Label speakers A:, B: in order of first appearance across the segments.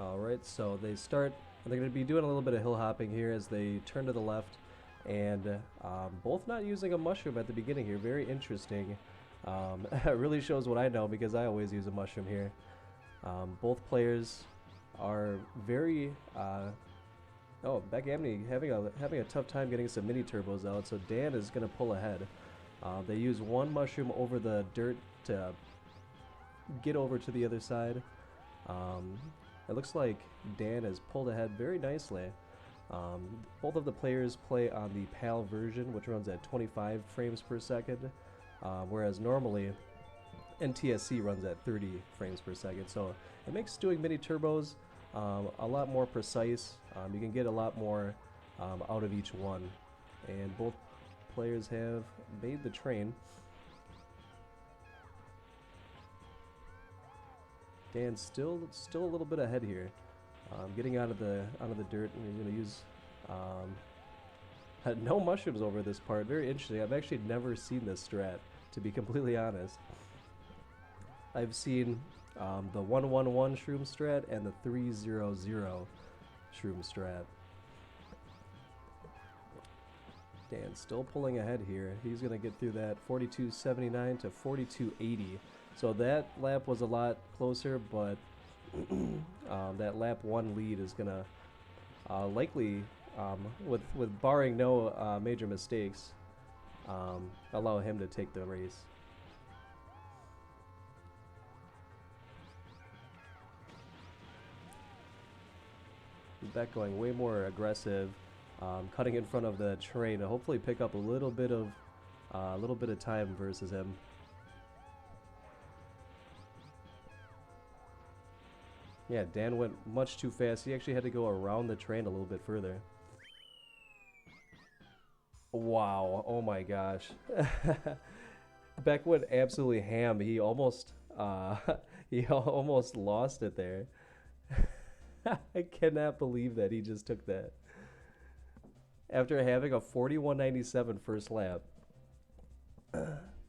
A: Alright, so they start, they're going to be doing a little bit of hill hopping here as they turn to the left, and both not using a mushroom at the beginning here. Very interesting. It really shows what I know because I always use a mushroom here. Both players are very... oh, Beck Abney having a tough time getting some mini turbos out, so Dan is going to pull ahead. They use one mushroom over the dirt to get over to the other side. It looks like Dan has pulled ahead very nicely. Both of the players play on the PAL version, which runs at 25 frames per second, whereas normally NTSC runs at 30 frames per second. So it makes doing mini turbos a lot more precise. You can get a lot more out of each one, and both players have made the train. Dan's still a little bit ahead here, getting out of the dirt, and he's going to use no mushrooms over this part. Very interesting. I've actually never seen this strat, to be completely honest. I've seen the 111 shroom strat and the 300 shroom strat. Dan's still pulling ahead here. He's going to get through that 42.79 to 42.80. So that lap was a lot closer, but that lap 1 lead is going to likely, with barring no major mistakes, allow him to take the race. Beck going way more aggressive, cutting in front of the train to hopefully pick up a little bit of time versus him. Yeah, Dan went much too fast. He actually had to go around the train a little bit further. Wow, oh my gosh. Beck went absolutely ham. He almost lost it there. I cannot believe that he just took that. After having a 41.97 first lap,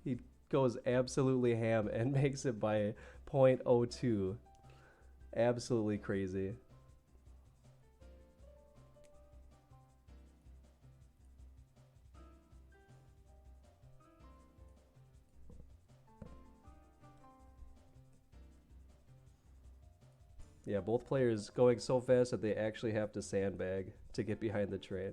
A: he goes absolutely ham and makes it by 0.02. Absolutely crazy. Yeah, both players going so fast that they actually have to sandbag to get behind the train.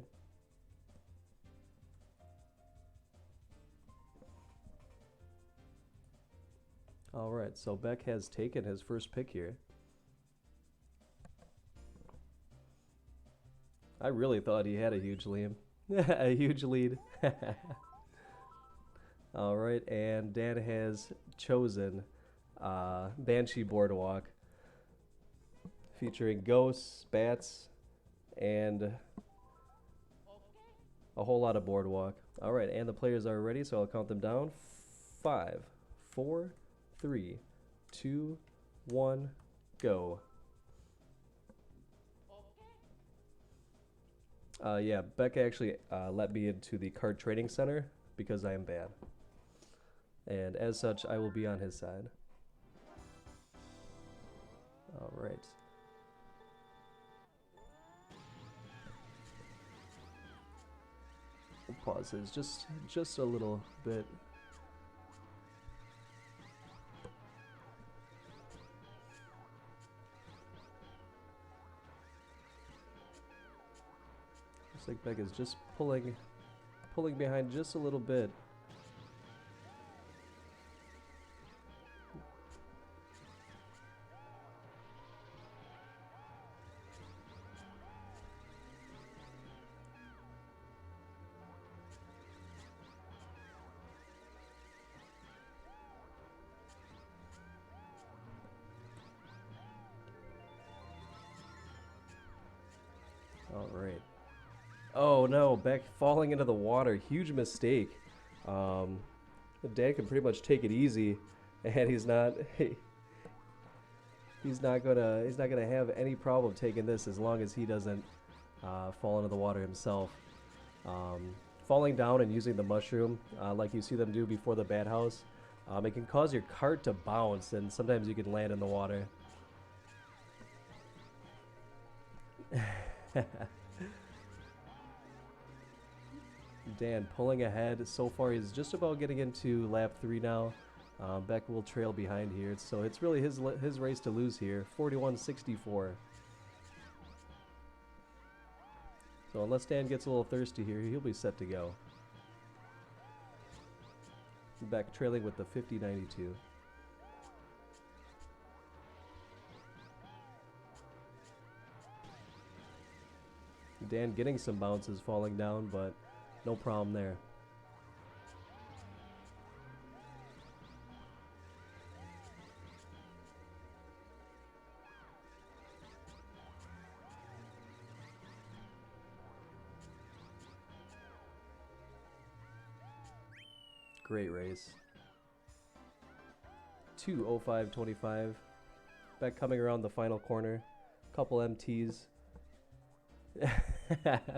A: Alright, so Beck has taken his first pick here. I really thought he had a huge lead. A huge lead. Alright, and Dan has chosen Banshee Boardwalk, featuring ghosts, bats, and a whole lot of boardwalk. Alright, and the players are ready, so I'll count them down. 5, 4, 3, 2, 1, go. Yeah, Beck actually let me into the Kart training center because I am bad. And as such, I will be on his side. Alright. Pauses just a little bit. Looks like Beck is just pulling behind just a little bit. Alright. Oh no, Beck falling into the water. Huge mistake. Dan can pretty much take it easy, and he's not gonna have any problem taking this as long as he doesn't fall into the water himself. Falling down and using the mushroom, like you see them do before the bat house, it can cause your cart to bounce, and sometimes you can land in the water. Dan pulling ahead. So far, he's just about getting into lap 3 now. Beck will trail behind here, so it's really his race to lose here. 41.64. So unless Dan gets a little thirsty here, he'll be set to go. Beck trailing with the 50.92. Dan getting some bounces falling down, but no problem there. Great race. 2:05.25. Beck coming around the final corner. Couple MTs.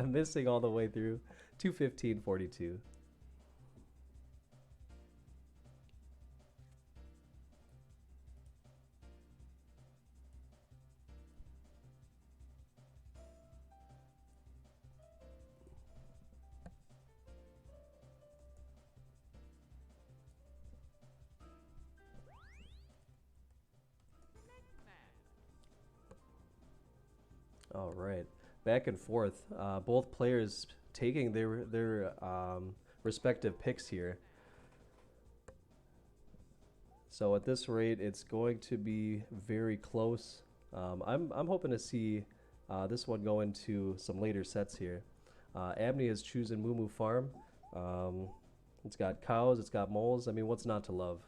A: Missing all the way through. 2:15.42. All right, back and forth. Both players taking their respective picks here. So at this rate, it's going to be very close. I'm hoping to see this one go into some later sets here. Abney has chosen Moo Moo Farm. It's got cows, it's got moles. I mean, what's not to love?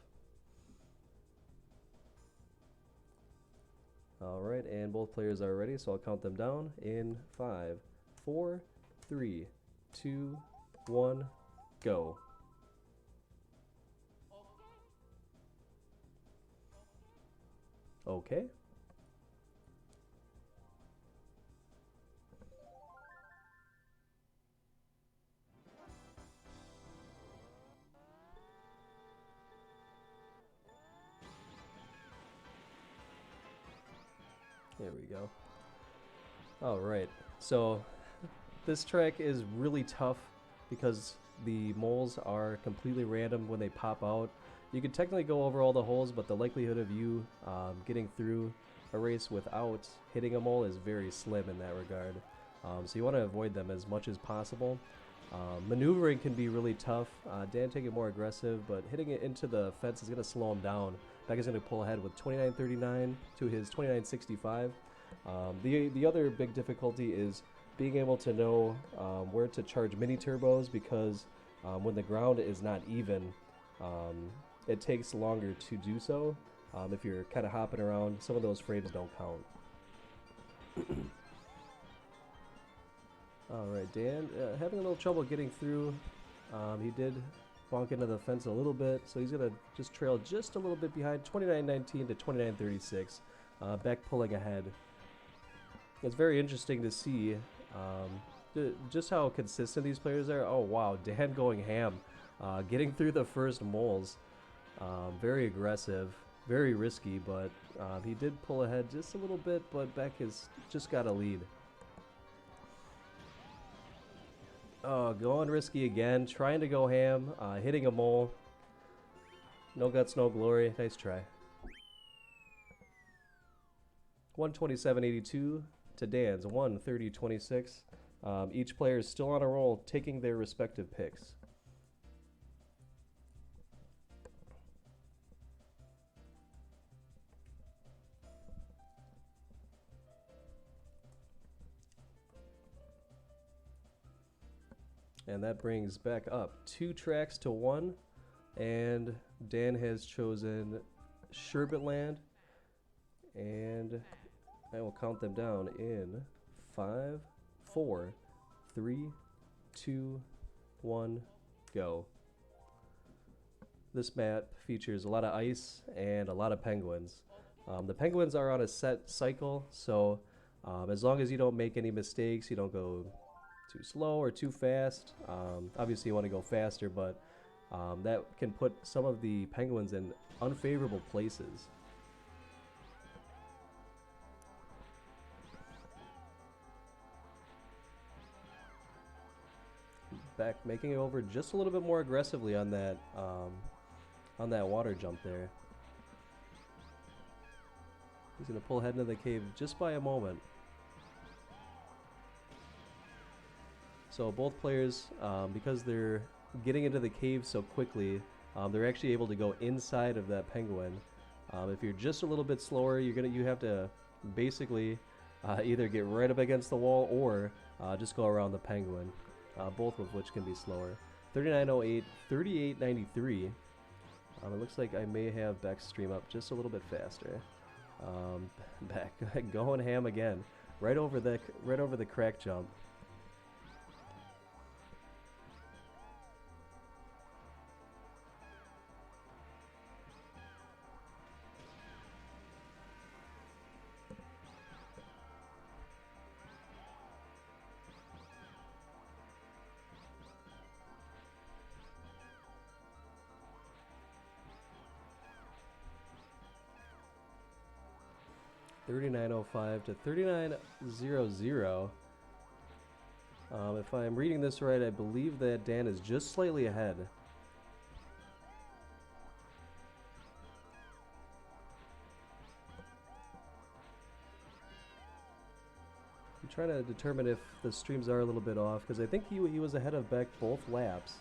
A: All right, and both players are ready, so I'll count them down in 5, 4, 3, 2, 1, go. Okay. There we go. All right, so this track is really tough because the moles are completely random when they pop out. You can technically go over all the holes, but the likelihood of you getting through a race without hitting a mole is very slim in that regard. So you want to avoid them as much as possible. Maneuvering can be really tough. Dan taking more aggressive, but hitting it into the fence is going to slow him down. Beck is going to pull ahead with 29.39 to his 29.65. The other big difficulty is being able to know where to charge mini turbos, because when the ground is not even, it takes longer to do so. If you're kind of hopping around, some of those frames don't count. Alright, Dan having a little trouble getting through. He did bonk into the fence a little bit, so he's going to just trail just a little bit behind, 29.19 to 29.36. Beck pulling ahead. It's very interesting to see just how consistent these players are. Oh wow, Dan going ham, getting through the first moles. Very aggressive, very risky, but he did pull ahead just a little bit, but Beck has just got a lead. Oh, going risky again, trying to go ham, hitting a mole. No guts, no glory. Nice try. 127.82 to Dan's 130.26. Each player is still on a roll, taking their respective picks. And that brings Beck up 2 tracks to 1. And Dan has chosen Sherbetland. And I will count them down in 5, 4, 3, 2, 1, go. This map features a lot of ice and a lot of penguins. The penguins are on a set cycle, so as long as you don't make any mistakes, you don't go too slow or too fast. Obviously you want to go faster, but that can put some of the penguins in unfavorable places. Beck making it over just a little bit more aggressively on that water jump there. He's going to pull ahead into the cave just by a moment. So both players, because they're getting into the cave so quickly, they're actually able to go inside of that penguin. If you're just a little bit slower, you have to basically either get right up against the wall or just go around the penguin, both of which can be slower. 3908, 3893. It looks like I may have Beck's stream up just a little bit faster. Beck going ham again, right over the crack jump. $39.05 to $39.00. If I'm reading this right, I believe that Dan is just slightly ahead. I'm trying to determine if the streams are a little bit off, because I think he was ahead of Beck both laps.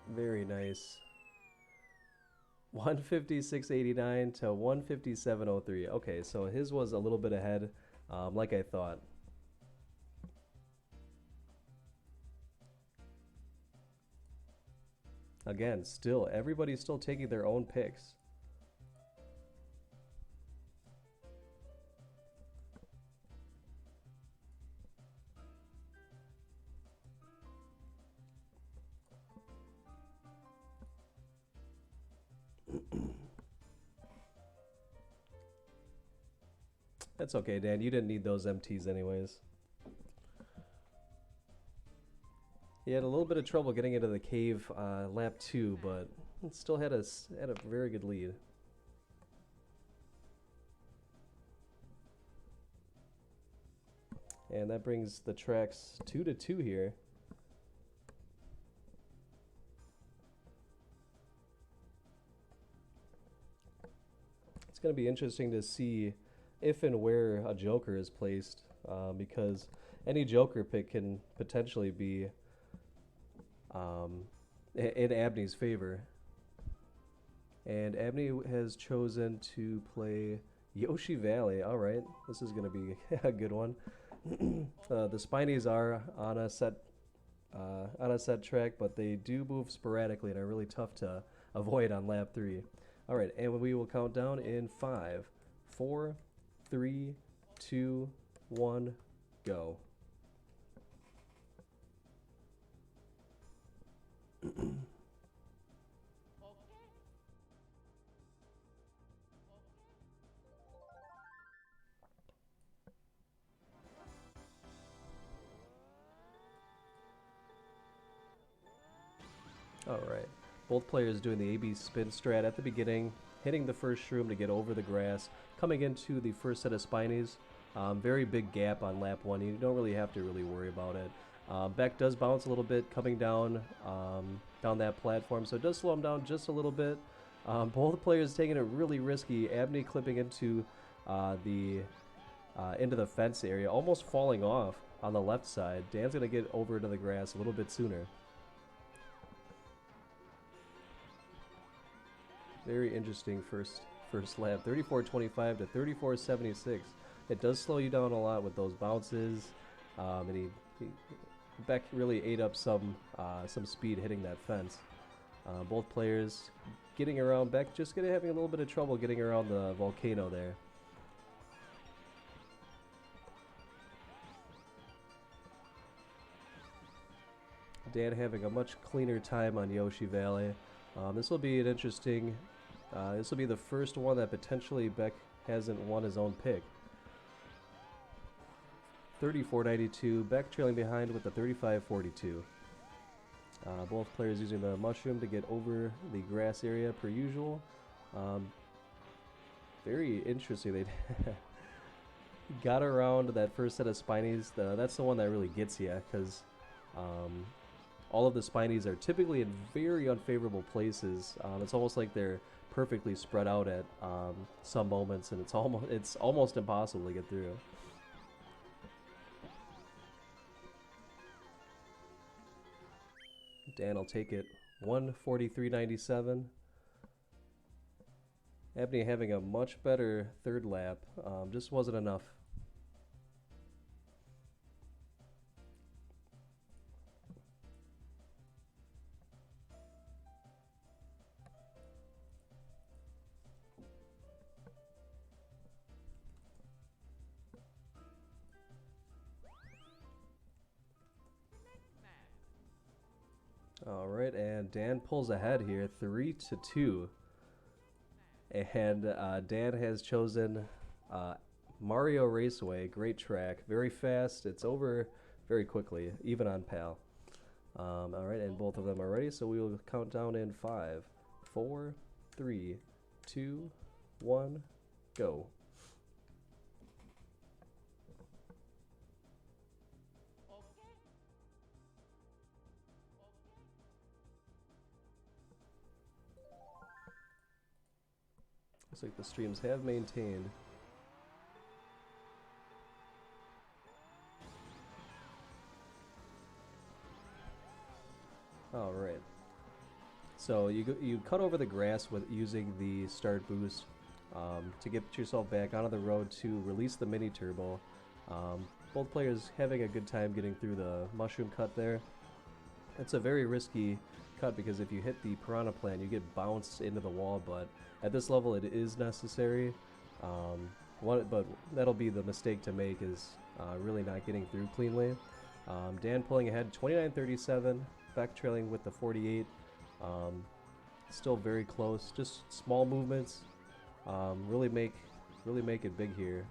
A: Very nice. 156.89 to 157.03. Okay, so his was a little bit ahead, like I thought. Again, still, everybody's still taking their own picks. That's okay, Dan. You didn't need those MTs anyways. He had a little bit of trouble getting into the cave lap 2, but still had a very good lead. And that brings the tracks 2-2 here. It's going to be interesting to see if and where a joker is placed, because any joker pick can potentially be in Abney's favor. And Abney has chosen to play Yoshi Valley. All right, this is going to be a good one. The Spinies are on a set track, but they do move sporadically and are really tough to avoid on lap 3. All right, and we will count down in 5, 4, 3, 2, 1, go. All right, both players doing the AB spin strat at the beginning, hitting the first shroom to get over the grass, coming into the first set of Spinies. Very big gap on lap 1. You don't really have to worry about it. Beck does bounce a little bit coming down that platform, so it does slow him down just a little bit. Both players taking it really risky. Abney clipping into the fence area, almost falling off on the left side. Dan's gonna get over into the grass a little bit sooner. Very interesting first lap. 34.25 to 34.76. It does slow you down a lot with those bounces, and Beck really ate up some speed hitting that fence. Both players getting around. Beck just having a little bit of trouble getting around the volcano there. Dan having a much cleaner time on Yoshi Valley. This will be an interesting. This will be the first one that potentially Beck hasn't won his own pick. 34.92. Beck trailing behind with the 35.42. Both players using the mushroom to get over the grass area per usual. Very interesting. They got around that first set of spinies. That's the one that really gets you, because all of the spinies are typically in very unfavorable places. It's almost like they're perfectly spread out at some moments, and it's almost impossible to get through. Dan will take it 143.97. Abney having a much better third lap, just wasn't enough. All right, and Dan pulls ahead here, 3-2. And Dan has chosen Mario Raceway. Great track, very fast. It's over very quickly, even on PAL. All right, and both of them are ready, so we will count down in 5, 4, 3, 2, 1, go. Looks like the streams have maintained. All right. So you cut over the grass with using the start boost to get yourself back onto the road to release the mini turbo. Both players having a good time getting through the mushroom cut there. It's a very risky cut because if you hit the piranha plant, you get bounced into the wall, but at this level it is necessary. But that'll be the mistake to make, is really not getting through cleanly. Dan pulling ahead 29.37, back trailing with the 48. Still very close, just small movements really make it big here.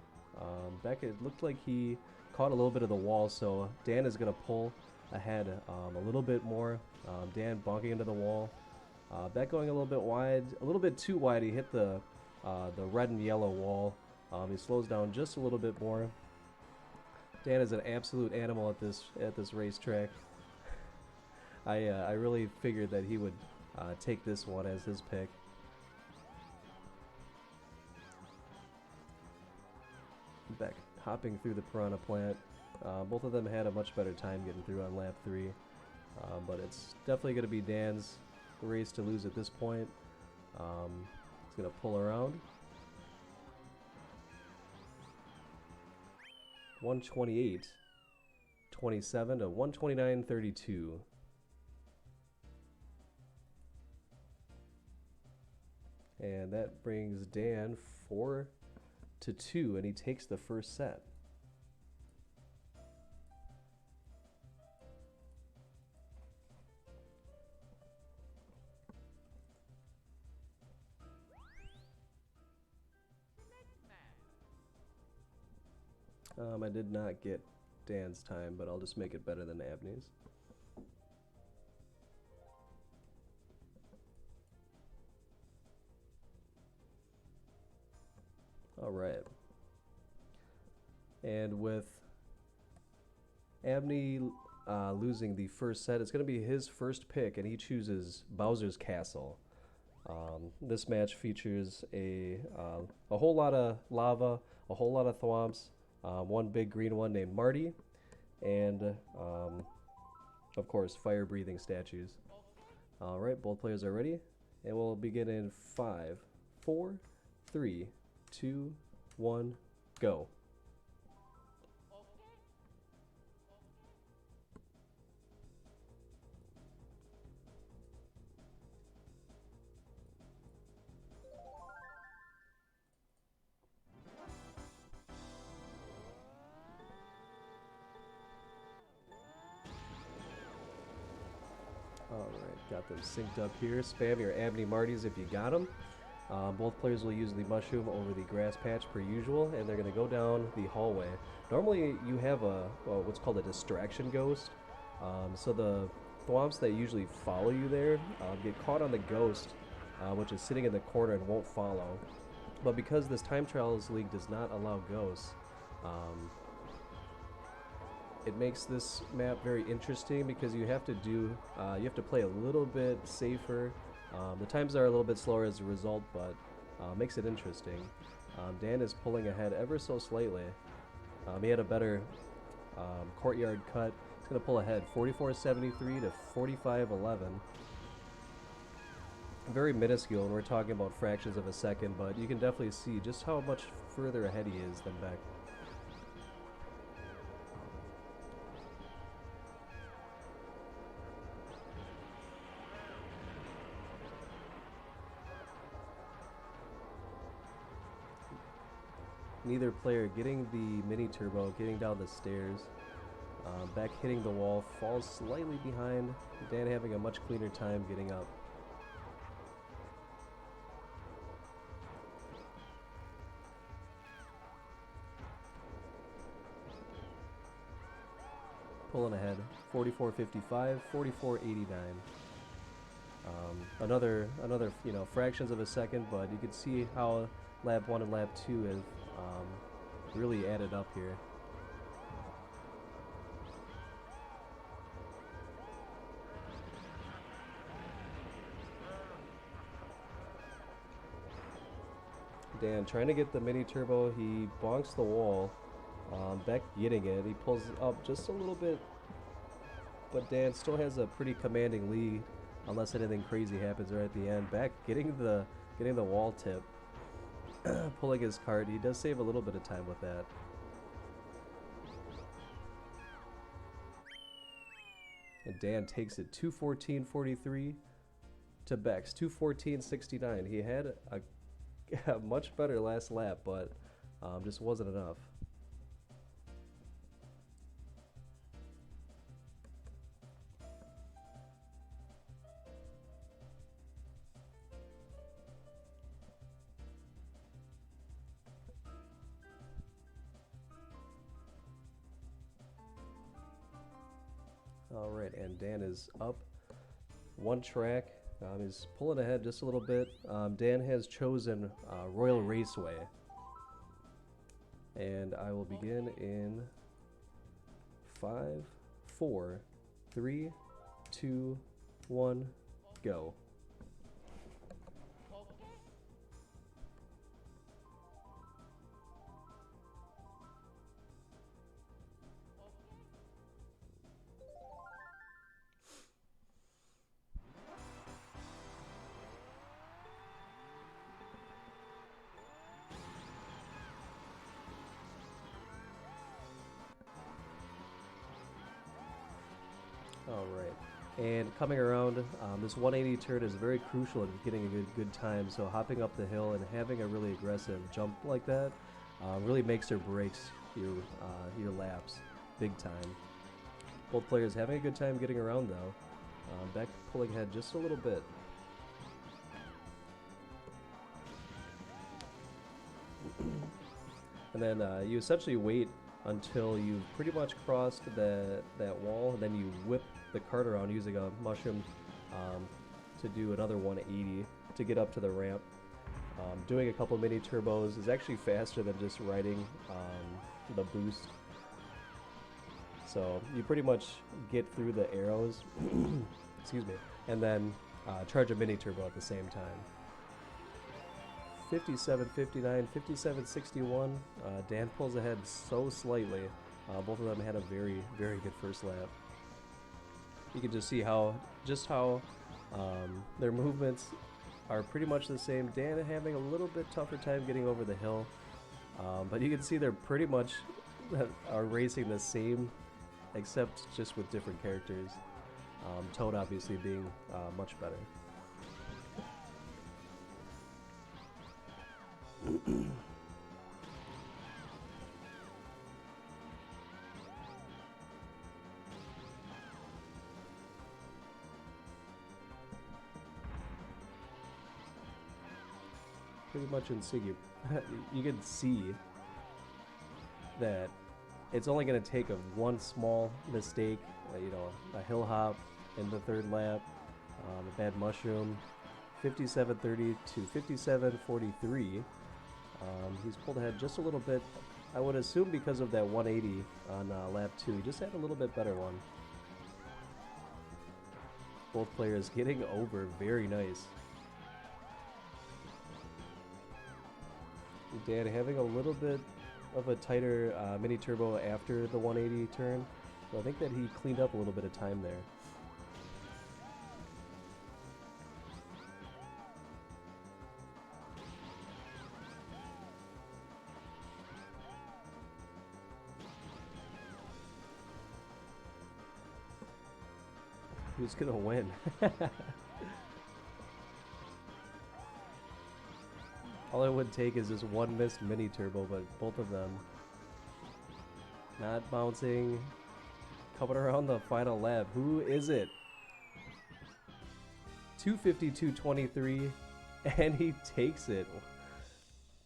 A: Back, it looked like he caught a little bit of the wall, so Dan is going to pull ahead a little bit more. Dan bonking into the wall. Back going a little bit wide, a little bit too wide. He hit the red and yellow wall. He slows down just a little bit more. Dan is an absolute animal at this racetrack. I really figured that he would take this one as his pick. Back hopping through the piranha plant. Both of them had a much better time getting through on lap 3, but it's definitely going to be Dan's race to lose at this point. He's going to pull around. 128.27 to 129.32. And that brings Dan 4-2, and he takes the first set. I did not get Dan's time, but I'll just make it better than Abney's. All right. And with Abney losing the first set, it's going to be his first pick, and he chooses Bowser's Castle. This match features a whole lot of lava, a whole lot of thwomps, one big green one named Marty, and of course fire-breathing statues. All right, both players are ready, and we'll begin in 5, 4, 3, 2, 1, go. Alright, got them synced up here. Spam your Abney Marties if you got them. Both players will use the mushroom over the grass patch per usual, and they're going to go down the hallway. Normally you have what's called a distraction ghost. So thwomps that usually follow you there get caught on the ghost, which is sitting in the corner and won't follow. But because this Time Trials League does not allow ghosts, it makes this map very interesting because you have to play a little bit safer. The times are a little bit slower as a result, but makes it interesting. Dan is pulling ahead ever so slightly. He had a better courtyard cut. He's going to pull ahead 44.73 to 45.11. Very minuscule, and we're talking about fractions of a second, but you can definitely see just how much further ahead he is than Beck. Neither player getting the mini turbo, getting down the stairs. Beck hitting the wall, falls slightly behind. Dan having a much cleaner time getting up. Pulling ahead, 44.55, 44.89. Another fractions of a second, but you can see how lap 1 and lap 2 have really added up here. Dan trying to get the mini turbo, he bonks the wall. Beck getting it, he pulls up just a little bit, but Dan still has a pretty commanding lead unless anything crazy happens right at the end. Beck getting the wall tip, pulling his cart. He does save a little bit of time with that. And Dan takes it 2:14.43 to Beck's 2:14.69. He had a much better last lap, but just wasn't enough. Alright, and Dan is up one track. He's pulling ahead just a little bit. Dan has chosen Royal Raceway. And I will begin in 5, 4, 3, 2, 1, go. Alright, and coming around, this 180 turn is very crucial in getting a good time, so hopping up the hill and having a really aggressive jump like that really makes or breaks your laps big time. Both players having a good time getting around though. Beck pulling ahead just a little bit. And then you essentially wait until you've pretty much crossed that wall, and then you whip the cart around using a mushroom to do another 180 to get up to the ramp. Doing a couple mini turbos is actually faster than just riding the boost. So you pretty much get through the arrows, excuse me, and then charge a mini turbo at the same time. 57.59, 57.61. Dan pulls ahead so slightly. Both of them had a very, very good first lap. You can just see how their movements are pretty much the same. Dan having a little bit tougher time getting over the hill, but you can see they're pretty much are racing the same, except just with different characters. Toad obviously being much better. Pretty much in Siggy, you can see that it's only going to take one small mistake, a hill hop, in the third lap. A bad mushroom. 57.30 to 57.43. He's pulled ahead just a little bit. I would assume because of that 180 on lap 2. He just had a little bit better one. Both players getting over. Very nice. Dan having a little bit of a tighter mini turbo after the 180 turn. So I think that he cleaned up a little bit of time there. Who's gonna win? All it would take is just one missed mini turbo, but both of them not bouncing. Coming around the final lap. Who is it? 252.23, and he takes it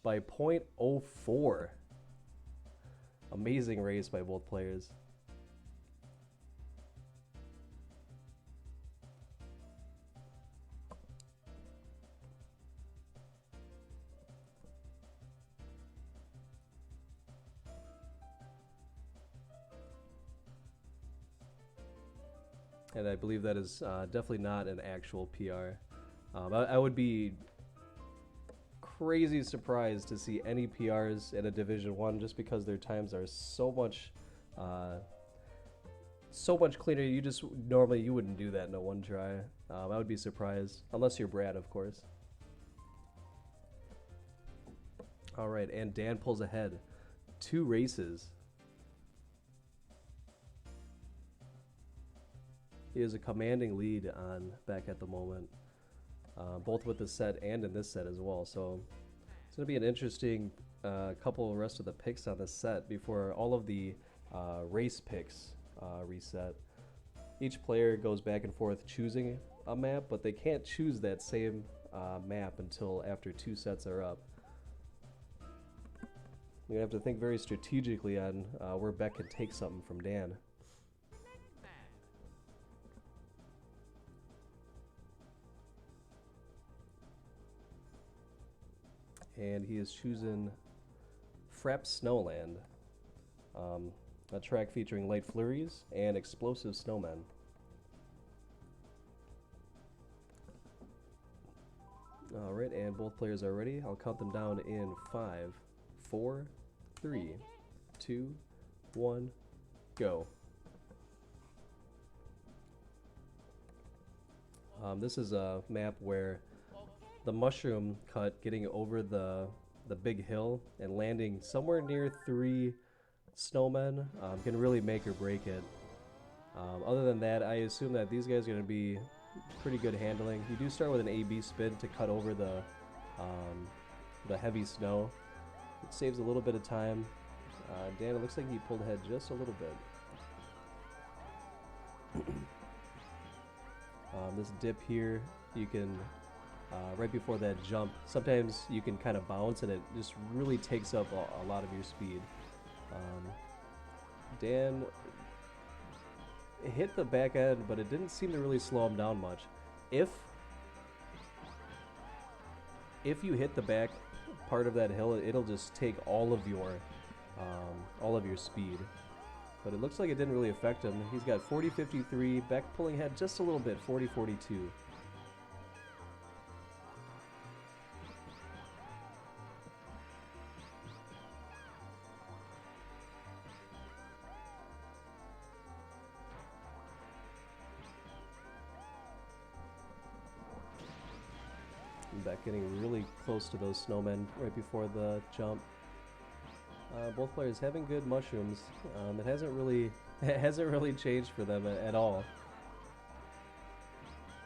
A: by 0.04. Amazing race by both players. And I believe that is definitely not an actual PR. I would be crazy surprised to see any PRs in a Division 1 just because their times are so much cleaner. You just normally you wouldn't do that in a one try. I would be surprised unless you're Brad, of course. All right, and Dan pulls ahead 2 races. He has a commanding lead on back at the moment, both with the set and in this set as well. So it's going to be an interesting couple of rest of the picks on this set before all of the race picks reset. Each player goes back and forth choosing a map, but they can't choose that same map until after 2 sets are up. You're going to have to think very strategically on where Beck can take something from Dan. And he is choosing Frapp Snowland, a track featuring light flurries and explosive snowmen. Alright, and both players are ready. I'll count them down in 5, 4, 3, 2, 1, go. This is a map where the mushroom cut getting over the big hill and landing somewhere near 3 snowmen can really make or break it. Other than that, I assume that these guys are going to be pretty good handling. You do start with an A-B spin to cut over the heavy snow. It saves a little bit of time. Dan, it looks like he pulled ahead just a little bit. This dip here, you can right before that jump, sometimes you can kind of bounce and it just really takes up a lot of your speed. Dan hit the back end, but it didn't seem to really slow him down much. If you hit the back part of that hill, it'll just take all of your speed. But it looks like it didn't really affect him. He's got 40.53, Beck pulling ahead just a little bit, 40.42. Beck getting really close to those snowmen right before the jump. Both players having good mushrooms. It hasn't really changed for them at all.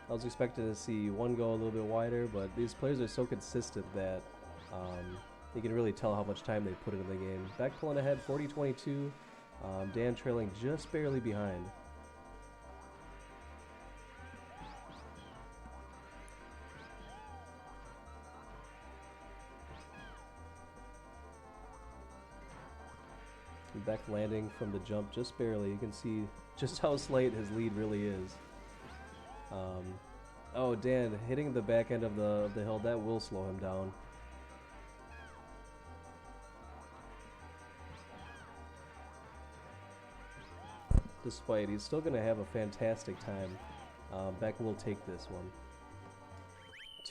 A: I was expecting to see one go a little bit wider, but these players are so consistent that you can really tell how much time they put into the game. Beck pulling ahead, 40-22. Dan trailing just barely behind. Beck landing from the jump just barely. You can see just how slight his lead really is. Oh, Dan, hitting the back end of the hill, that will slow him down. Despite, he's still going to have a fantastic time. Beck will take this one.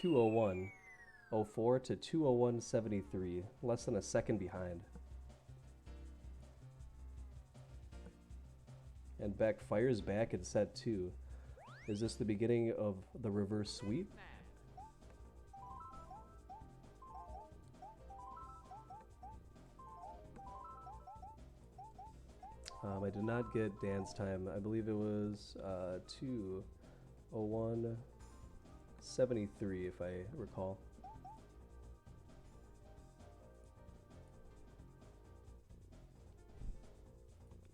A: 201.04 to 201.73, less than a second behind. And Beck fires back in set 2. Is this the beginning of the reverse sweep? I did not get Dan's time. I believe it was 201.73 if I recall.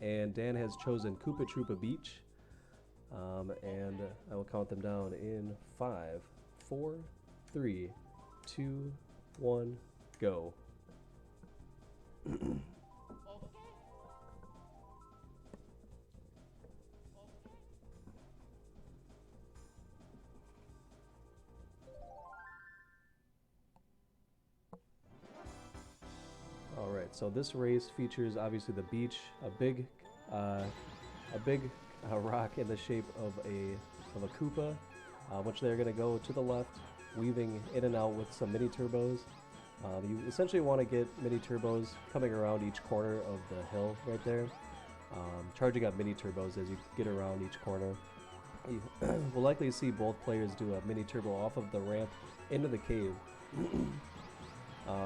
A: And Dan has chosen Koopa Troopa Beach. And I will count them down in 5, 4, 3, 2, 1, go. Alright, so this race features obviously the beach, a big rock in the shape of a Koopa, which they're going to go to the left, weaving in and out with some mini turbos. You essentially want to get mini turbos coming around each corner of the hill right there, charging up mini turbos as you get around each corner. You will likely see both players do a mini turbo off of the ramp into the cave.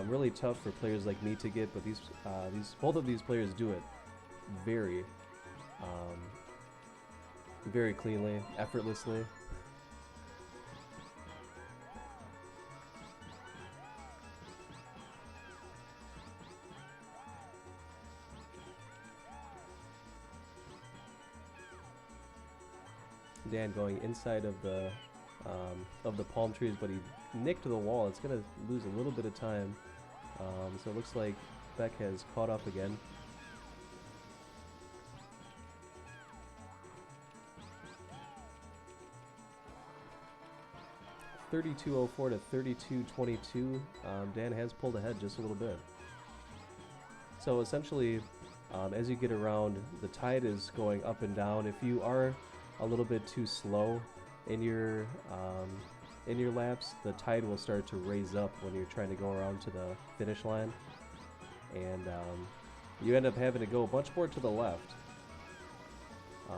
A: Really tough for players like me to get, but both of these players do it very cleanly, effortlessly. Dan going inside of the palm trees, but he nicked the wall. It's going to lose a little bit of time. So it looks like Beck has caught up again. $32.04 to $32.22. Dan has pulled ahead just a little bit. So essentially, as you get around, the tide is going up and down. If you are a little bit too slow in your laps, the tide will start to raise up when you're trying to go around to the finish line, and you end up having to go much more to the left,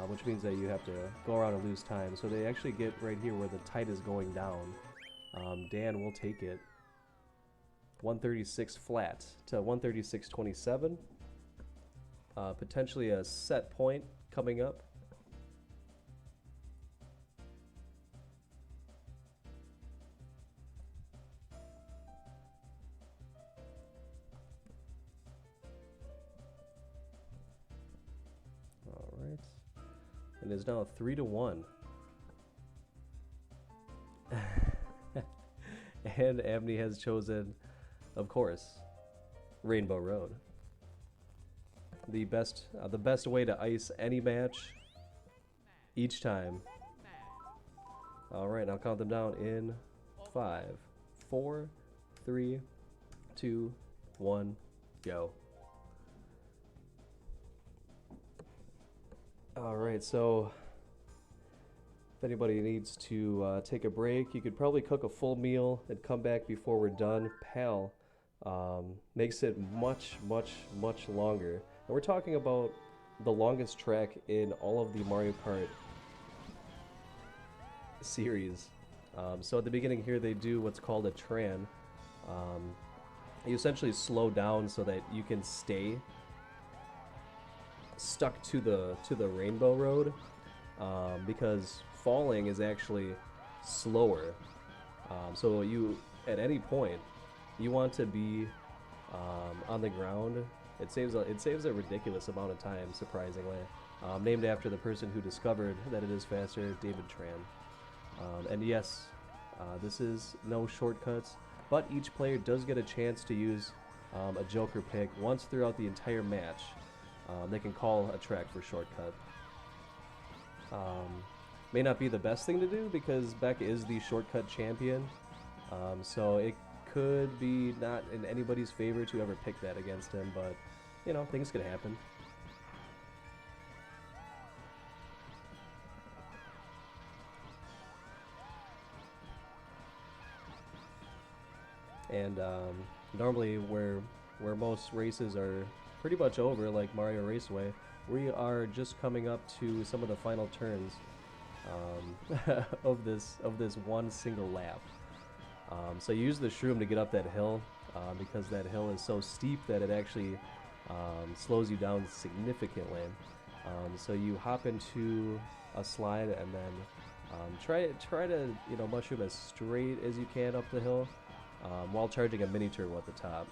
A: which means that you have to go around and lose time. So they actually get right here where the tide is going down. Dan will take it 136 flat to 136.27. Potentially a set point coming up. Alright. And is now 3-1. And Abney has chosen, of course, Rainbow Road. The best way to ice any match each time. Alright, I'll count them down in 5, 4, 3, 2, 1, go. Alright, so if anybody needs to take a break, you could probably cook a full meal and come back before we're done. Pal makes it much, much, much longer. And we're talking about the longest track in all of the Mario Kart series. So at the beginning here, they do what's called a tran. You essentially slow down so that you can stay stuck to the Rainbow Road, because falling is actually slower. So you, at any point, you want to be on the ground. It saves a ridiculous amount of time, surprisingly. Named after the person who discovered that it is faster, David Tran. And yes, this is no shortcuts, but each player does get a chance to use a Joker pick once throughout the entire match. They can call a track for shortcut. may not be the best thing to do because Beck is the shortcut champion. So it could be not in anybody's favor to ever pick that against him, but, you know, things could happen. And normally where most races are pretty much over, like Mario Raceway, we are just coming up to some of the final turns of this one single lap. So you use the shroom to get up that hill because that hill is so steep that it actually slows you down significantly. So you hop into a slide and then try to, you know, mushroom as straight as you can up the hill while charging a mini turbo at the top.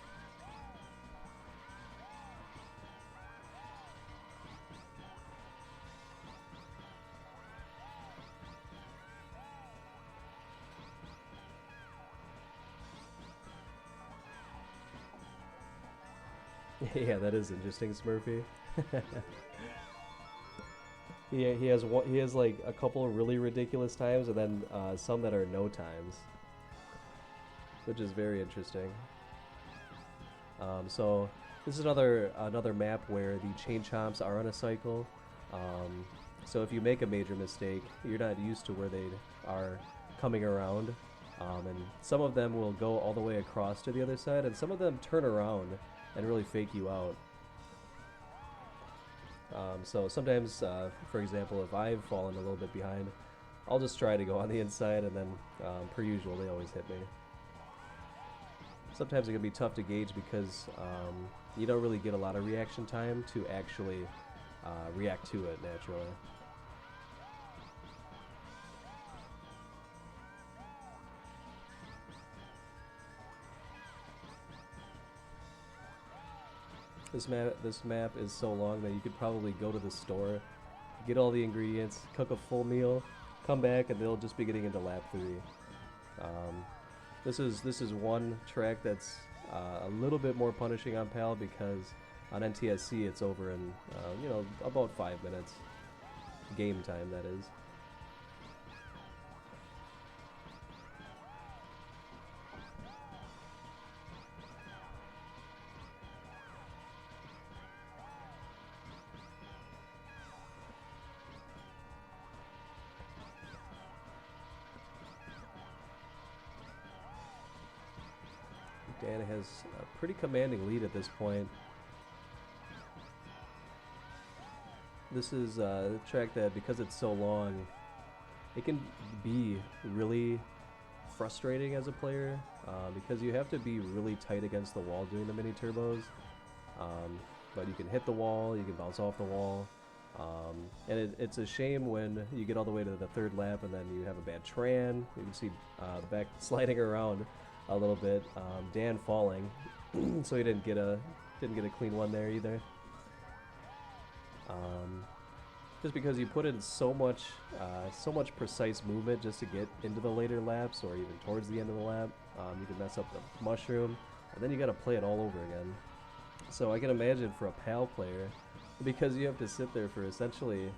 A: Yeah, that is interesting, Smurfy. Yeah, he has like a couple of really ridiculous times, and then some that are no times, which is very interesting. So this is another map where the chain chomps are on a cycle. So if you make a major mistake, you're not used to where they are coming around, and some of them will go all the way across to the other side, and some of them turn around and really fake you out. So sometimes, for example, if I've fallen a little bit behind, I'll just try to go on the inside, and then, per usual, they always hit me. Sometimes it can be tough to gauge because you don't really get a lot of reaction time to actually react to it naturally. This map is so long that you could probably go to the store, get all the ingredients, cook a full meal, come back, and they'll just be getting into lap 3. This is one track that's a little bit more punishing on PAL because on NTSC it's over in you know, about 5 minutes. Game time, that is. Dan has a pretty commanding lead at this point. This is a track that, because it's so long, it can be really frustrating as a player because you have to be really tight against the wall doing the mini turbos. But you can hit the wall, you can bounce off the wall, and it's a shame when you get all the way to the 3rd lap and then you have a bad tran. You can see back sliding around a little bit, Dan falling, so he didn't get a clean one there either. Just because you put in so much precise movement just to get into the later laps or even towards the end of the lap, you can mess up the mushroom, and then you got to play it all over again. So I can imagine for a PAL player, because you have to sit there for essentially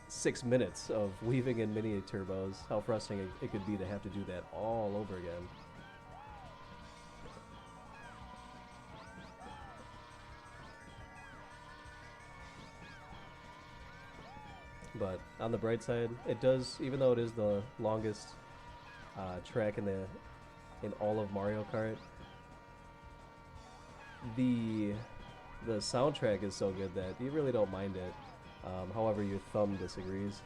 A: 6 minutes of weaving in mini turbos, how frustrating it could be to have to do that all over again. But on the bright side, it does, even though it is the longest track in all of Mario Kart, the soundtrack is so good that you really don't mind it. However, your thumb disagrees.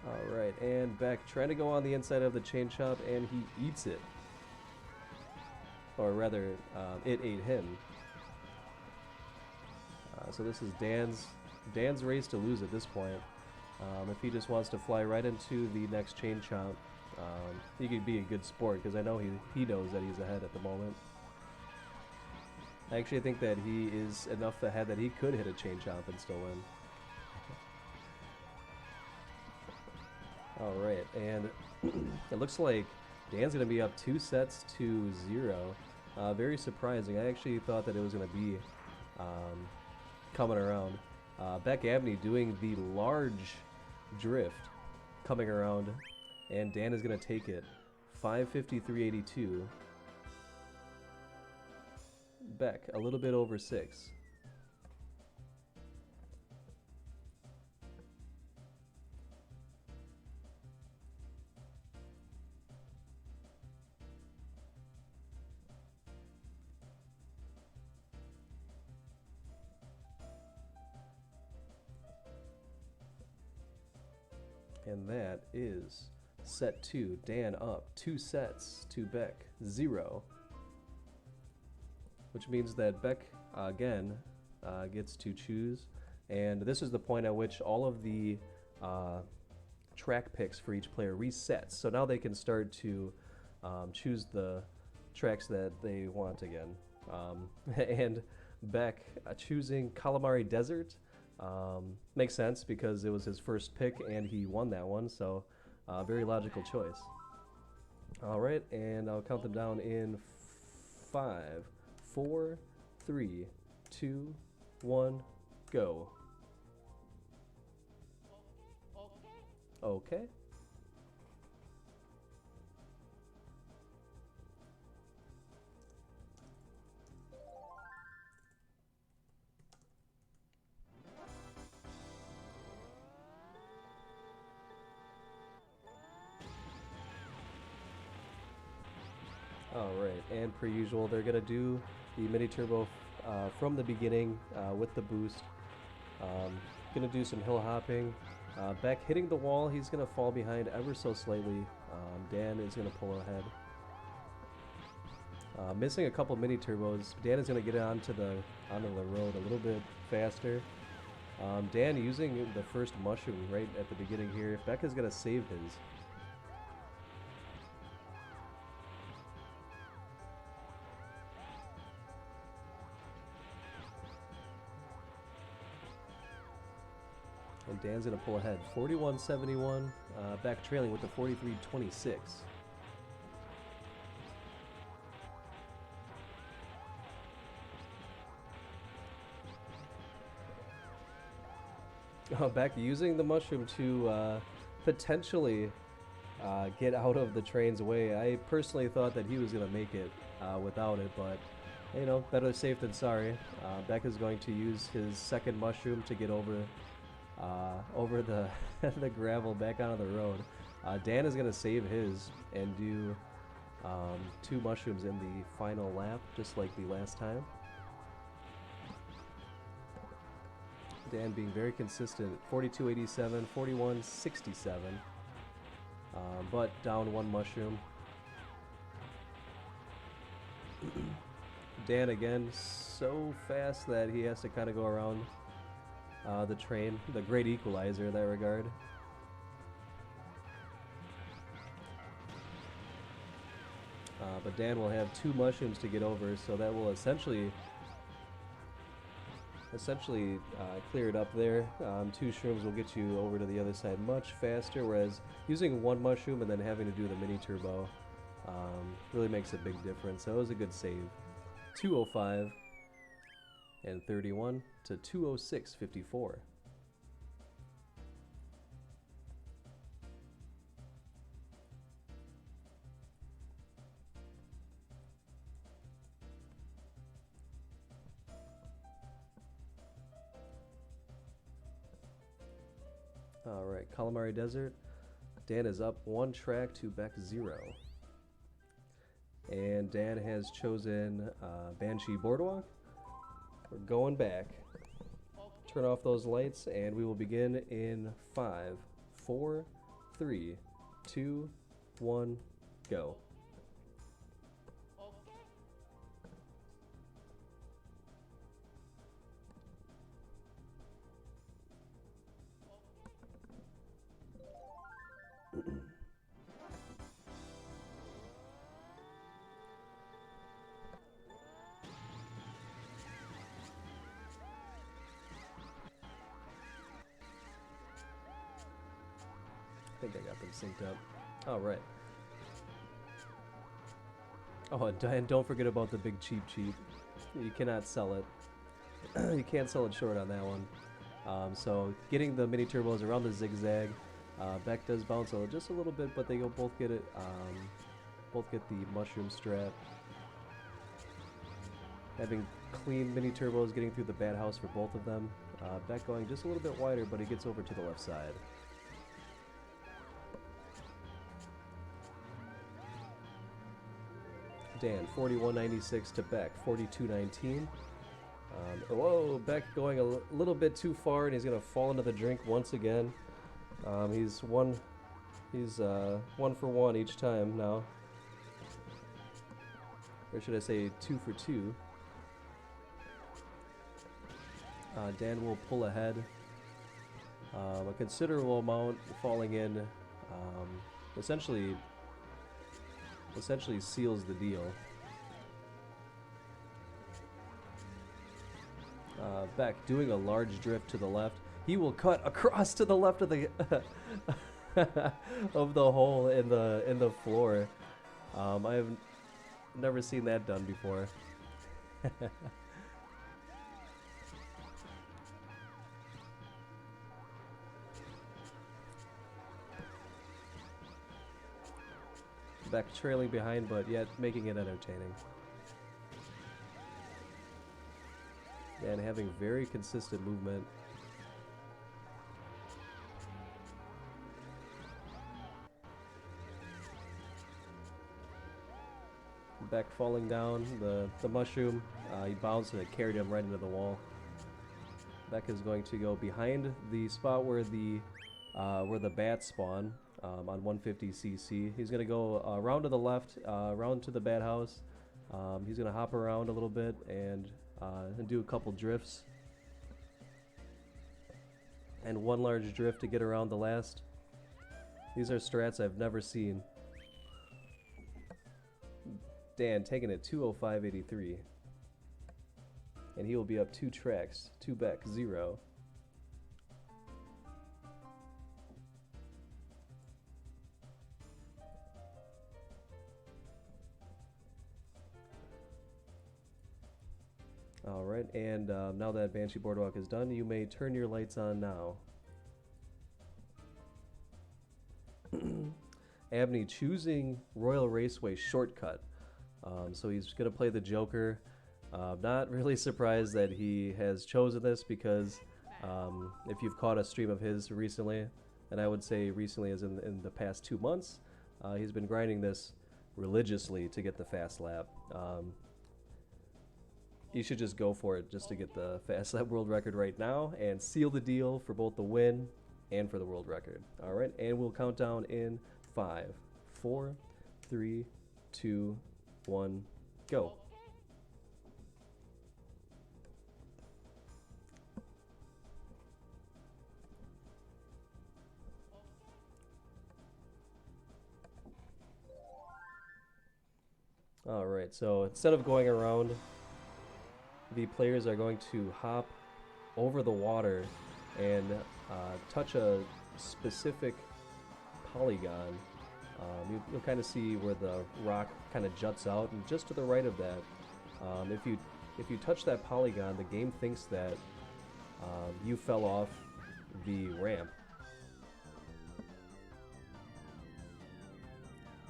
A: Alright, and Beck trying to go on the inside of the chain chomp, and he eats it. Or rather, it ate him. So this is Dan's race to lose at this point. If he just wants to fly right into the next chain chomp, he could be a good sport, because I know he knows that he's ahead at the moment. I actually think that he is enough ahead that he could hit a chain chomp and still win. Alright, and it looks like Dan's going to be up 2 sets to 0. Very surprising. I actually thought that it was going to be coming around. Beck Abney doing the large drift coming around, and Dan is going to take it. 553.82. Beck a little bit over 6. And that is set 2. Dan up 2 sets to Beck 0. Which means that Beck again gets to choose. And this is the point at which all of the track picks for each player resets. So now they can start to choose the tracks that they want again. And Beck choosing Calamari Desert. Makes sense because it was his first pick and he won that one, so very logical choice. Alright, and I'll count them down in 5, 4, 3, 2, 1, go. Okay. Alright, and per usual, they're going to do the mini turbo from the beginning with the boost. Going to do some hill hopping. Beck hitting the wall, he's going to fall behind ever so slightly. Dan is going to pull ahead. Missing a couple mini turbos. Dan is going to get onto the road a little bit faster. Dan using the first mushroom right at the beginning here. Beck is going to save his. And Dan's going to pull ahead. 41.71, Beck trailing with the 43.26. Beck using the mushroom to potentially get out of the train's way. I personally thought that he was going to make it without it, but you know, better safe than sorry. Beck is going to use his second mushroom to get over the the gravel back onto the road. Dan is going to save his and do 2 mushrooms in the final lap, just like the last time. Dan being very consistent, 42.87, 41.67, but down 1 mushroom. Dan again so fast that he has to kind of go around the train, the great equalizer in that regard. But Dan will have 2 mushrooms to get over, so that will essentially clear it up there. 2 shrooms will get you over to the other side much faster, whereas using 1 mushroom and then having to do the mini turbo really makes a big difference. So it was a good save. 205 and 31 to 206.54. Alright, Calamari Desert. Dan is up 1 track to Beck 0. And Dan has chosen Banshee Boardwalk. We're going back. Turn off those lights and we will begin in 5, 4, 3, 2, 1, go. I think I got them synced up. All right. Oh, and don't forget about the big cheap. You cannot sell it. You can't sell it short on that one. So getting the mini turbos around the zigzag. Beck does bounce just a little bit, but they both get it. Both get the mushroom strat. Having clean mini turbos, getting through the bad house for both of them. Beck going just a little bit wider, but he gets over to the left side. Dan 41.96 to Beck 42.19. Whoa, Beck going a little bit too far, and he's gonna fall into the drink once again. He's one for one each time now, or should I say 2 for 2. Dan will pull ahead. A considerable amount falling in. Essentially seals the deal. Beck doing a large drift to the left. He will cut across to the left of the of the hole in the floor. I have never seen that done before. Beck trailing behind, but yet making it entertaining. And having very consistent movement. Beck falling down, the mushroom, he bounced and it carried him right into the wall. Beck is going to go behind the spot where the bats spawn on 150cc. He's going to go around to the left, around to the bat house. He's going to hop around a little bit and do a couple drifts. And one large drift to get around the last. These are strats I've never seen. Dan taking it 205.83. And he will be up 2 tracks. 2 Beck, 0. Alright, and now that Banshee Boardwalk is done, you may turn your lights on now. Abney choosing Royal Raceway shortcut. So he's going to play the Joker. Not really surprised that he has chosen this because if you've caught a stream of his recently, and I would say recently as in the past 2 months, he's been grinding this religiously to get the fast lap. You should just go for it just to get the fast lap world record right now and seal the deal for both the win and for the world record. Alright, and we'll count down in 5, 4, 3, 2, 1, go. Alright, so instead of going around, the players are going to hop over the water and touch a specific polygon. You'll kind of see where the rock kind of juts out, and just to the right of that, if you touch that polygon, the game thinks that you fell off the ramp.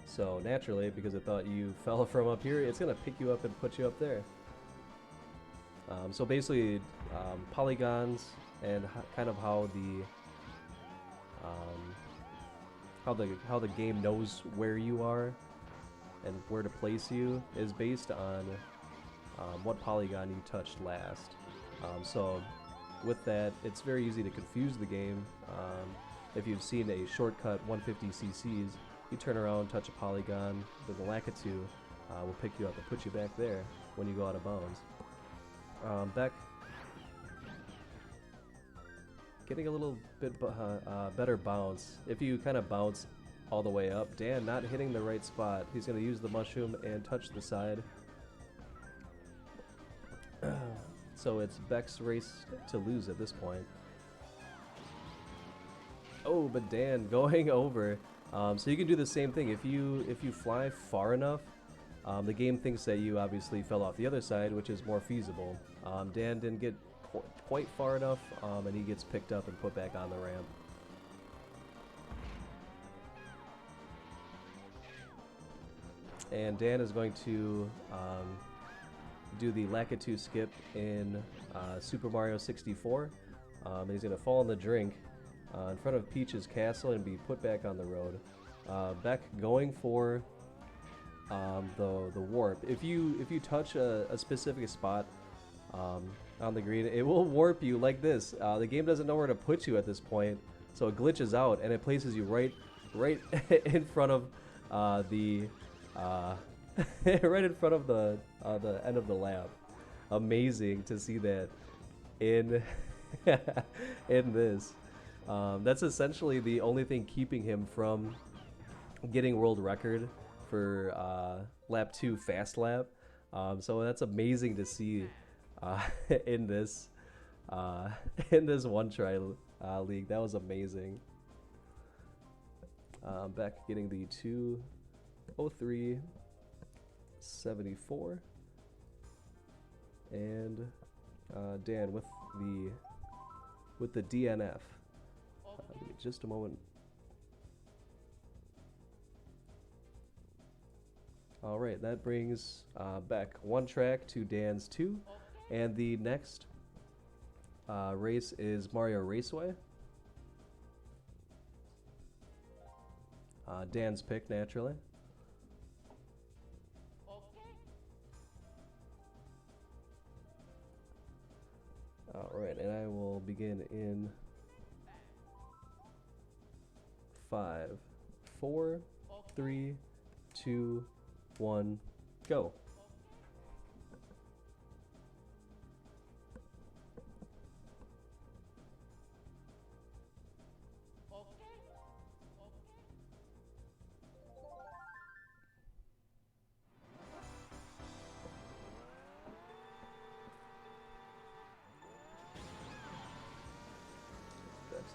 A: So naturally, because it thought you fell from up here, it's gonna pick you up and put you up there. So basically, polygons and kind of how the game knows where you are and where to place you is based on what polygon you touched last. So with that, it's very easy to confuse the game. If you've seen a shortcut 150cc's, you turn around, touch a polygon, the Lakitu will pick you up and put you back there when you go out of bounds. Beck getting a little bit better bounce. If you kind of bounce all the way up, Dan not hitting the right spot. He's going to use the mushroom and touch the side. So it's Beck's race to lose at this point. Oh, but Dan going over. So you can do the same thing. If you fly far enough, The game thinks that you obviously fell off the other side, which is more feasible. Dan didn't get quite far enough, and he gets picked up and put back on the ramp. And Dan is going to do the Lakitu skip in Super Mario 64. He's going to fall in the drink in front of Peach's castle and be put back on the road. Beck going for the warp. If you touch a specific spot on the green, it will warp you like this. The game doesn't know where to put you at this point, so it glitches out and it places you right in front of the right in front of the end of the lap. Amazing to see that in in this. That's essentially the only thing keeping him from getting world record for lap 2 fast lap. So that's amazing to see in this one try league. That was amazing. Beck getting the 2:03.74, and Dan with the DNF. Give me just a moment. All right, that brings Beck 1 track to Dan's 2, and the next race is Mario Raceway. Dan's pick, naturally. All right, and I will begin in 5, 4, 3, 2, 1, go.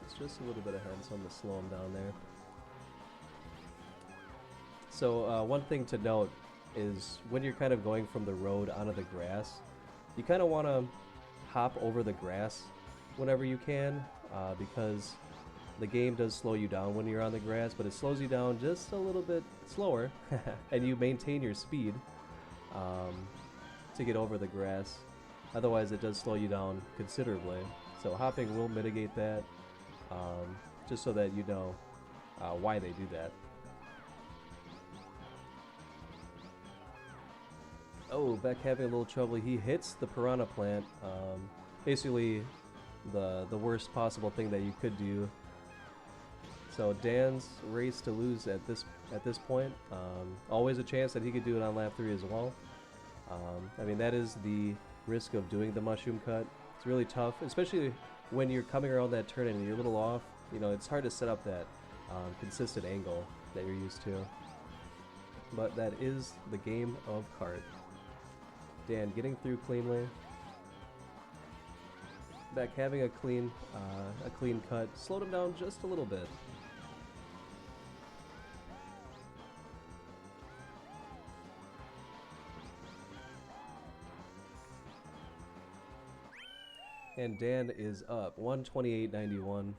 A: It's just a little bit ahead, so I'm going to slow him down there. So one thing to note is when you're kind of going from the road onto the grass, you kind of want to hop over the grass whenever you can, because the game does slow you down when you're on the grass, but it slows you down just a little bit slower, and you maintain your speed to get over the grass. Otherwise, it does slow you down considerably. So hopping will mitigate that, just so that you know why they do that. Oh, Beck having a little trouble. He hits the piranha plant. Basically, the worst possible thing that you could do. So Dan's race to lose at this point. Always a chance that he could do it on lap 3 as well. I mean, that is the risk of doing the mushroom cut. It's really tough, especially when you're coming around that turn and you're a little off. You know, it's hard to set up that consistent angle that you're used to. But that is the game of Kart. Dan getting through cleanly. Beck having a clean cut. Slowed him down just a little bit. And Dan is up 128.91.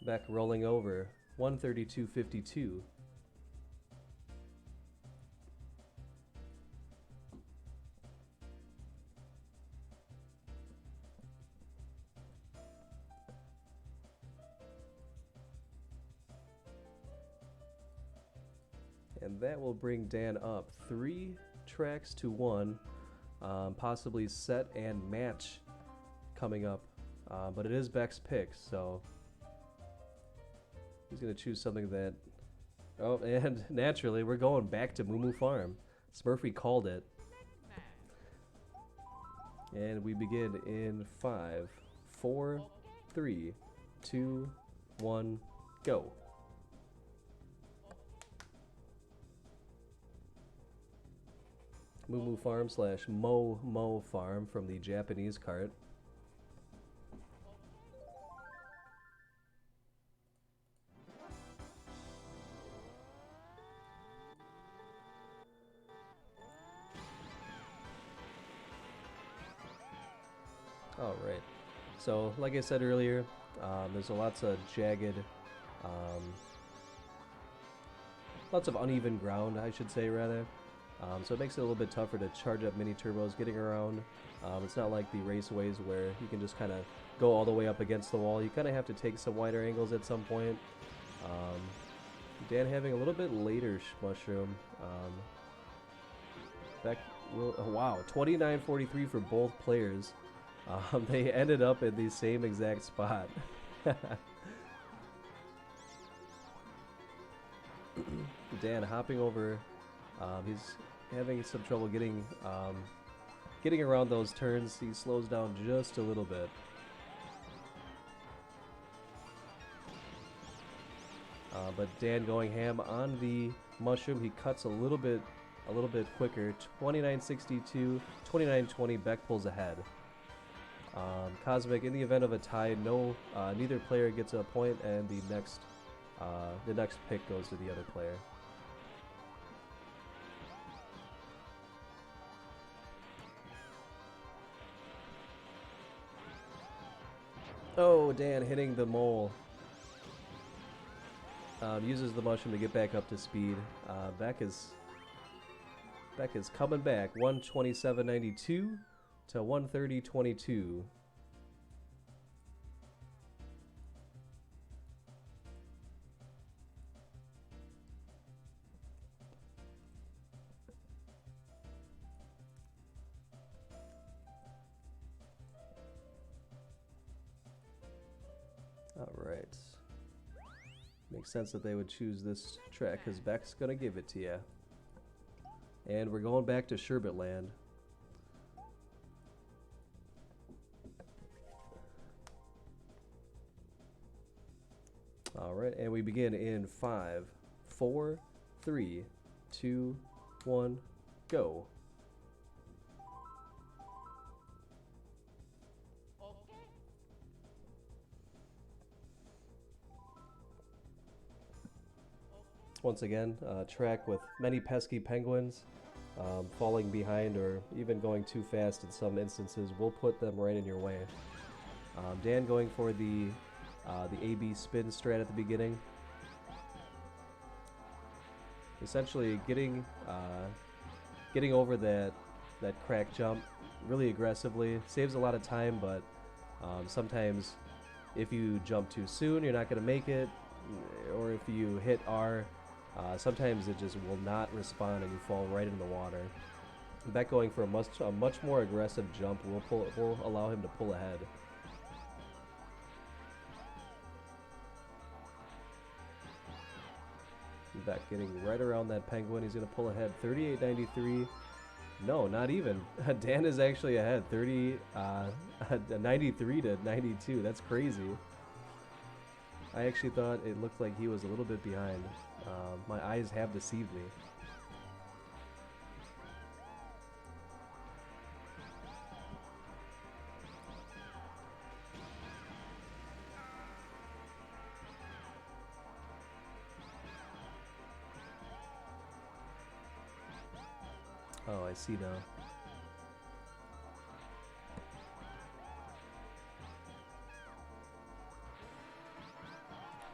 A: Beck rolling over 132.52. And that will bring Dan up 3 tracks to 1, possibly set and match coming up, but it is Beck's pick, so he's gonna choose something that. Oh, and naturally, we're going back to Moo Moo Farm. Smurfy called it, and we begin in 5, 4, 3, 2, 1, go. Moo Moo Farm / Mo Farm from the Japanese Kart. Alright, so like I said earlier, there's lots of jagged, lots of uneven ground, I should say, rather. So it makes it a little bit tougher to charge up mini turbos getting around. It's not like the raceways where you can just kind of go all the way up against the wall. You kind of have to take some wider angles at some point. Dan having a little bit later mushroom. Beck will, oh wow, 29:43 for both players. They ended up in the same exact spot. Dan hopping over. He's having some trouble getting around those turns. He slows down just a little bit. But Dan going ham on the mushroom. He cuts a little bit quicker. 29:62, 29:20. Beck pulls ahead. Cosmic, in the event of a tie, neither player gets a point, and the next pick goes to the other player. Oh, Dan hitting the mole. Uses the mushroom to get back up to speed. Beck is coming back. 127.92 to 130.22. All right. Makes sense that they would choose this track because Beck's gonna give it to you. And we're going back to Sherbet Land. All right, and we begin in 5, 4, 3, 2, 1, go. Once again, track with many pesky penguins. Falling behind or even going too fast in some instances will put them right in your way. Dan going for the AB spin strat at the beginning. Essentially getting over that crack jump really aggressively. Saves a lot of time, but sometimes if you jump too soon, you're not going to make it. Or if you hit R, sometimes it just will not respond and you fall right into the water. Beck going for a much more aggressive jump will allow him to pull ahead. Beck getting right around that penguin. He's going to pull ahead 38.93. No, not even. Dan is actually ahead 93 to 92. That's crazy. I actually thought it looked like he was a little bit behind. My eyes have deceived me. Oh, I see now.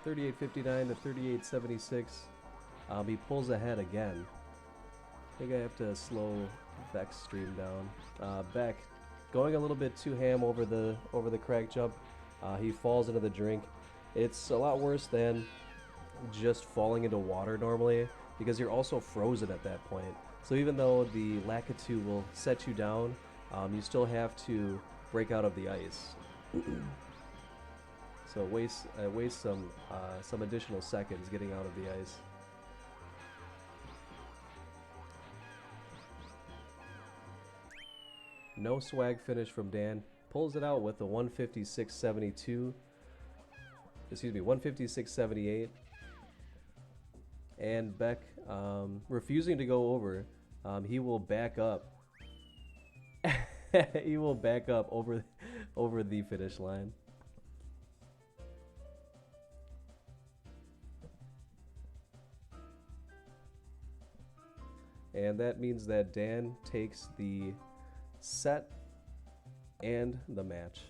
A: $38.59 to $38.76. He pulls ahead again. I think I have to slow Beck's stream down. Beck going a little bit too ham over the crack jump. He falls into the drink. It's a lot worse than just falling into water normally because you're also frozen at that point. So even though the Lakitu will set you down, you still have to break out of the ice. So waste some additional seconds getting out of the ice. No swag finish from Dan. Pulls it out with a 156.72. Excuse me, 156.78. And Beck refusing to go over. He will back up. He will back up over the finish line. And that means that Dan takes the set and the match.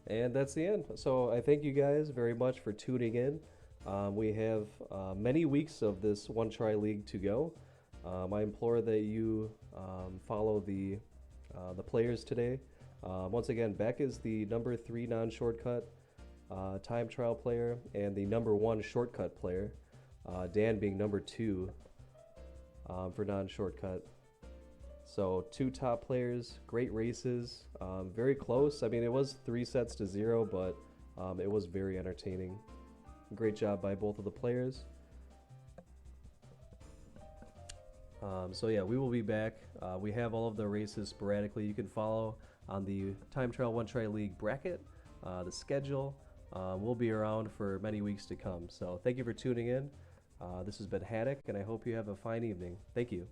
A: And that's the end. So I thank you guys very much for tuning in. We have many weeks of this One Try League to go. I implore that you follow the players today. Once again, Beck is the number 3 non-shortcut time trial player and the number 1 shortcut player. Dan being number 2 for non-shortcut. So 2 top players, great races, very close. I mean, it was 3 sets to 0, but it was very entertaining. Great job by both of the players. So yeah, we will be back. We have all of the races sporadically. You can follow on the Time Trial One Try League bracket, the schedule. We'll be around for many weeks to come. So thank you for tuning in. This has been Haddock, and I hope you have a fine evening. Thank you.